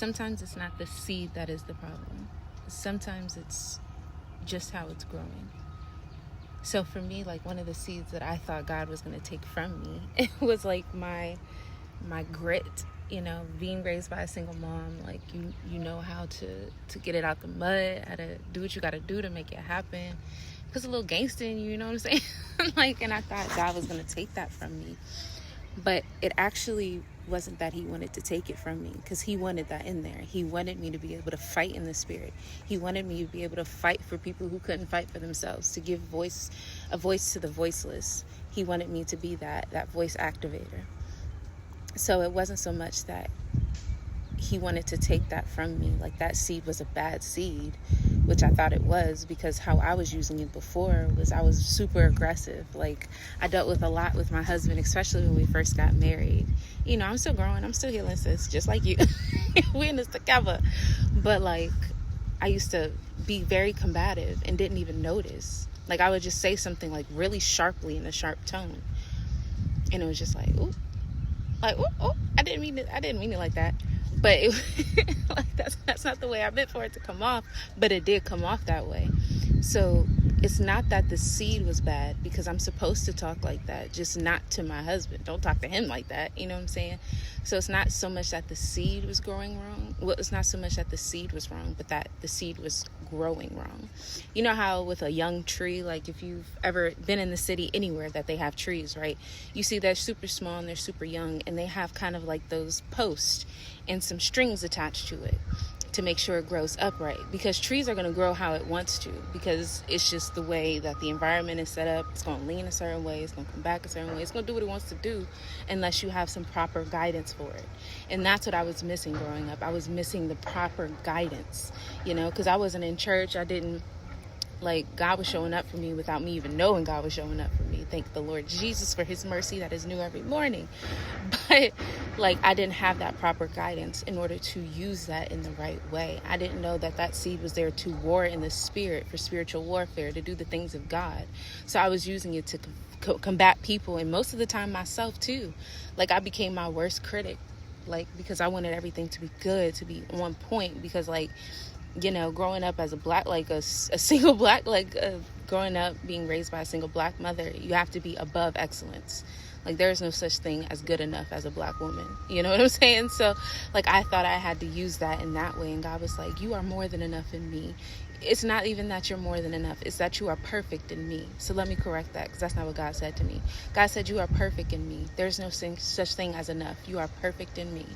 sometimes it's not the seed that is the problem. Sometimes it's just how it's growing. So for me, like, one of the seeds that I thought God was going to take from me, it was like my grit, being raised by a single mom. Like, you know how to get it out the mud, how to do what you got to do to make it happen. Put a little gangster in you know what I'm saying? Like, and I thought God was going to take that from me. But it actually wasn't that he wanted to take it from me, because he wanted that in there. He wanted me to be able to fight in the spirit. He wanted me to be able to fight for people who couldn't fight for themselves, to give a voice to the voiceless. He wanted me to be that voice activator. So it wasn't so much that he wanted to take that from me, like that seed was a bad seed, which I thought it was, because how I was using it before was I was super aggressive. Like, I dealt with a lot with my husband, especially when we first got married. I'm still growing, I'm still healing, sis, just like you. We're in this together. But like, I used to be very combative and didn't even notice. Like, I would just say something like really sharply in a sharp tone, and it was just like, ooh, I didn't mean it like that. But it, like, that's not the way I meant for it to come off, but it did come off that way. So it's not that the seed was bad, because I'm supposed to talk like that, just not to my husband. Don't talk to him like that, you know what I'm saying? So it's not so much that the seed was growing wrong. Well, it's not so much that the seed was wrong, but that the seed was growing wrong. You know how with a young tree, like if you've ever been in the city anywhere that they have trees, right? You see they're super small and they're super young, and they have kind of like those posts and some strings attached to it to make sure it grows upright, because trees are going to grow how it wants to, because it's just the way that the environment is set up. It's going to lean a certain way, it's going to come back a certain way, it's going to do what it wants to do unless you have some proper guidance for it. And that's what I was missing growing up. I was missing the proper guidance, because I wasn't in church. I didn't, like, God was showing up for me without me even knowing God was showing up for me. Thank the Lord Jesus for his mercy that is new every morning. But like, I didn't have that proper guidance in order to use that in the right way. I didn't know that seed was there to war in the spirit, for spiritual warfare, to do the things of God. So I was using it to combat people, and most of the time myself too. Like, I became my worst critic, like, because I wanted everything to be good, to be on point, because like, growing up as a black, like a single black, like growing up being raised by a single black mother, you have to be above excellence. Like, there is no such thing as good enough as a black woman. You know what I'm saying? So like, I thought I had to use that in that way. And God was like, you are more than enough in me. It's not even that you're more than enough. It's that you are perfect in me. So let me correct that, because that's not what God said to me. God said, you are perfect in me. There's no such thing as enough. You are perfect in me.